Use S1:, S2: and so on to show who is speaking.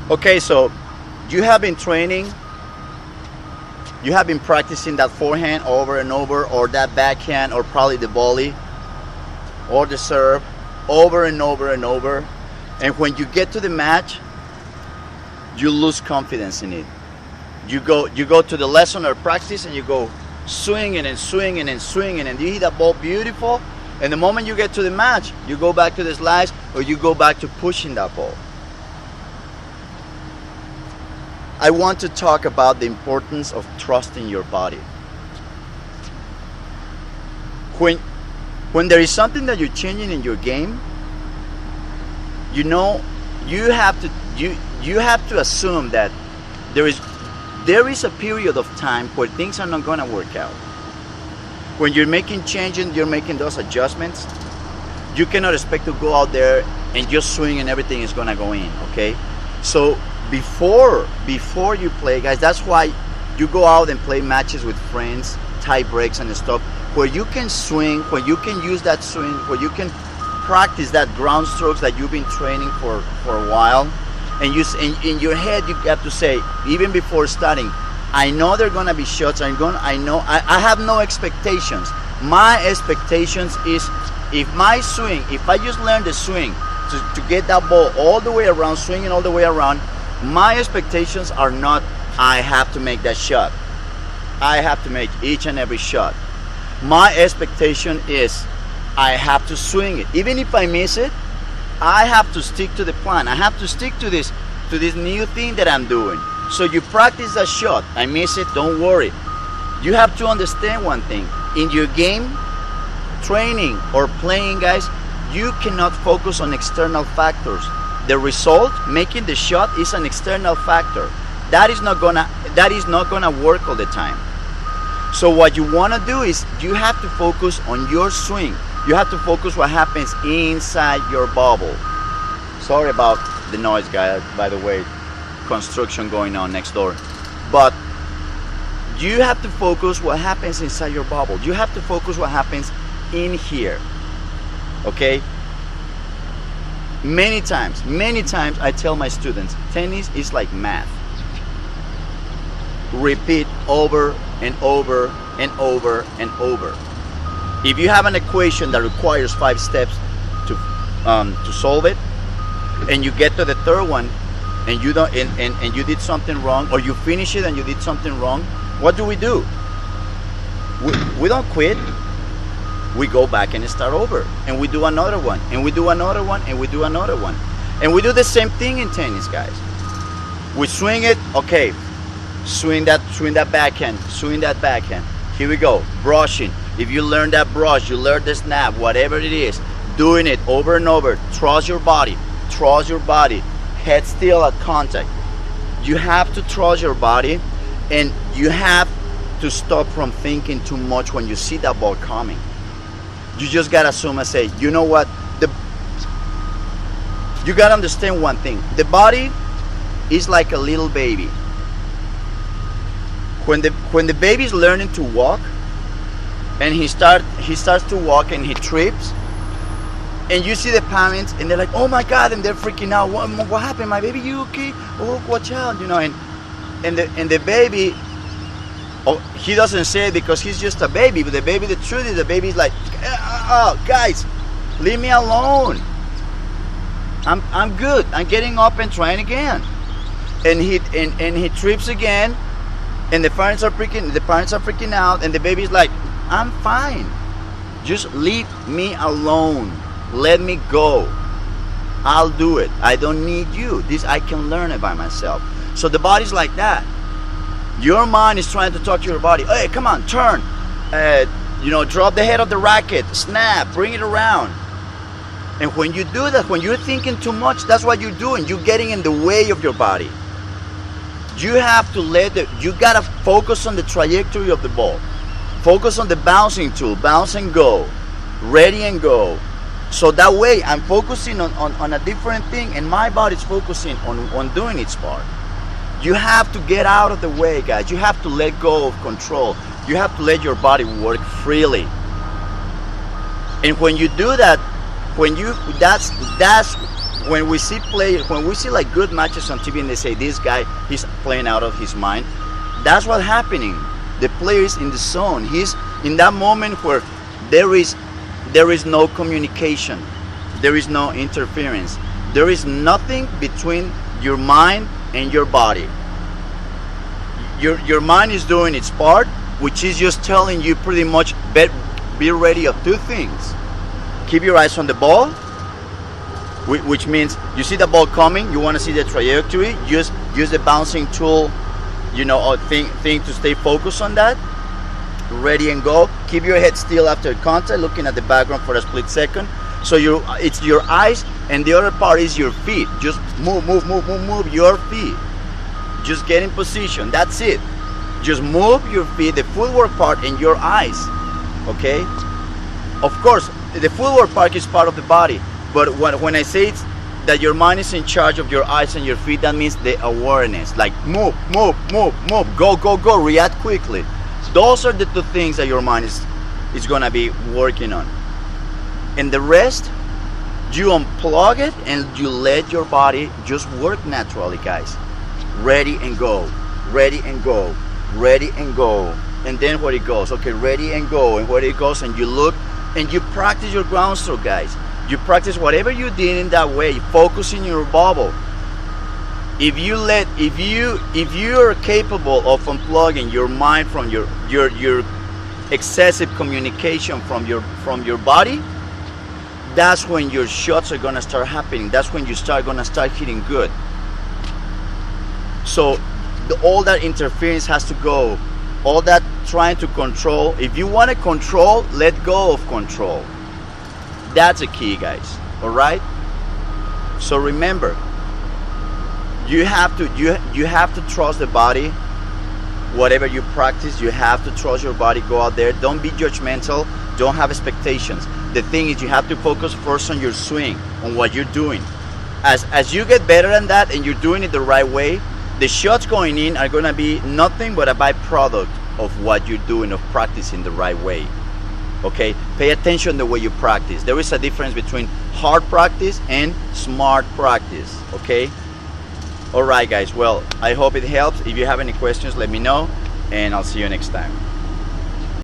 S1: Okay, so you have been training, you have been practicing that forehand over and over, or that backhand, or probably the volley, or the serve, over and over and over. And when you get to the match, you lose confidence in it. You go to the lesson or practice, and you go swinging and swinging and swinging, and you hit that ball beautiful. And the moment you get to the match, you go back to the slice, or you go back to pushing that ball. I want to talk about the importance of trusting your body. When there is something that you're changing in your game, you know, you have to assume that there is a period of time where things are not going to work out. When you're making changes, you're making those adjustments, you cannot expect to go out there and just swing and everything is going to go in, okay? So before you play, guys, that's why you go out and play matches with friends, tie breaks and stuff, where you can swing, where you can use that swing, where you can practice that ground strokes that you've been training for a while. And in your head, you have to say, even before starting, I know there are gonna be shots. I have no expectations. My expectations is, if I just learn the swing to get that ball all the way around, swinging all the way around, my expectations are not, I have to make that shot. I have to make each and every shot. My expectation is, I have to swing it. Even if I miss it, I have to stick to the plan. I have to stick to this new thing that I'm doing. So you practice that shot. I miss it, don't worry. You have to understand one thing. In your game, training or playing, guys, you cannot focus on external factors. The result, making the shot, is an external factor. That is not gonna work all the time. So what you wanna do is, you have to focus on your swing. You have to focus what happens inside your bubble. Sorry about the noise, guys, by the way, construction going on next door. But you have to focus what happens inside your bubble. You have to focus what happens in here, okay? Many times I tell my students, tennis is like math. Repeat over and over and over and over. If you have an equation that requires 5 steps to solve it, and you get to the third one, and you don't, and you did something wrong, or you finish it and you did something wrong, what do? We don't quit. We go back and start over, and we do another one, and we do another one, and we do another one, and we do the same thing in tennis, guys. We swing it, okay. Swing that backhand, swing that backhand. Here we go, brushing. If you learn that brush, you learn the snap, whatever it is, doing it over and over. Trust your body, head still at contact. You have to trust your body, and you have to stop from thinking too much when you see that ball coming. You just gotta assume and say, you know what? You gotta understand one thing. The body is like a little baby. When the baby is learning to walk, and he starts to walk and he trips, and you see the parents and they're like, oh my God, and they're freaking out. What happened, my baby? You okay? Oh, watch out, you know. And the baby, oh, he doesn't say it because he's just a baby. But the truth is, the baby's like, oh, guys, leave me alone. I'm good. I'm getting up and trying again. And he trips again, and the parents are freaking out, and the baby's like, I'm fine. Just leave me alone. Let me go. I'll do it. I don't need you. I can learn it by myself. So the body's like that. Your mind is trying to talk to your body. Hey, come on, turn. Drop the head of the racket. Snap. Bring it around. And when you do that, when you're thinking too much, that's what you're doing. You're getting in the way of your body. You have to you gotta focus on the trajectory of the ball. Focus on the bouncing tool. Bounce and go. Ready and go. So that way I'm focusing on a different thing, and my body's focusing on doing its part. You have to get out of the way, guys. You have to let go of control. You have to let your body work freely. And when you do that, when we see like good matches on TV and they say this guy he's playing out of his mind, that's what's happening. The player is in the zone. He's in that moment where there is no communication, there is no interference, there is nothing between your mind and your body. Your mind is doing its part, which is just telling you pretty much be ready of two things. Keep your eyes on the ball, which means you see the ball coming, you want to see the trajectory, use the bouncing tool, or thing to stay focused on that. Ready and go. Keep your head still after contact, looking at the background for a split second. So it's your eyes, and the other part is your feet. Just move your feet. Just get in position. That's it. Just move your feet, the footwork part, and your eyes. Okay? Of course, the footwork part is part of the body, but when I say it's that your mind is in charge of your eyes and your feet, that means the awareness. Like move, go, react quickly. Those are the two things that your mind is gonna be working on. And the rest, you unplug it and you let your body just work naturally, guys. Ready and go, ready and go, ready and go. And then where it goes, okay, ready and go, and where it goes, and you look and you practice your ground stroke, guys. You practice whatever you did in that way, focus in your bubble. If you are capable of unplugging your mind from your excessive communication from your body, that's when your shots are gonna start happening. That's when gonna start hitting good. So all that interference has to go. All that trying to control. If you want to control, let go of control. That's a key, guys. All right. So remember, you have to trust the body. Whatever you practice, you have to trust your body. Go out there. Don't be judgmental. Don't have expectations. The thing is, you have to focus first on your swing, on what you're doing. As you get better than that, and you're doing it the right way, the shots going in are gonna be nothing but a byproduct of what you're doing, of practicing the right way. Okay, pay attention to the way you practice. There is a difference between hard practice and smart practice. Okay. All right, guys. Well, I hope it helps. If you have any questions, let me know, and I'll see you next time.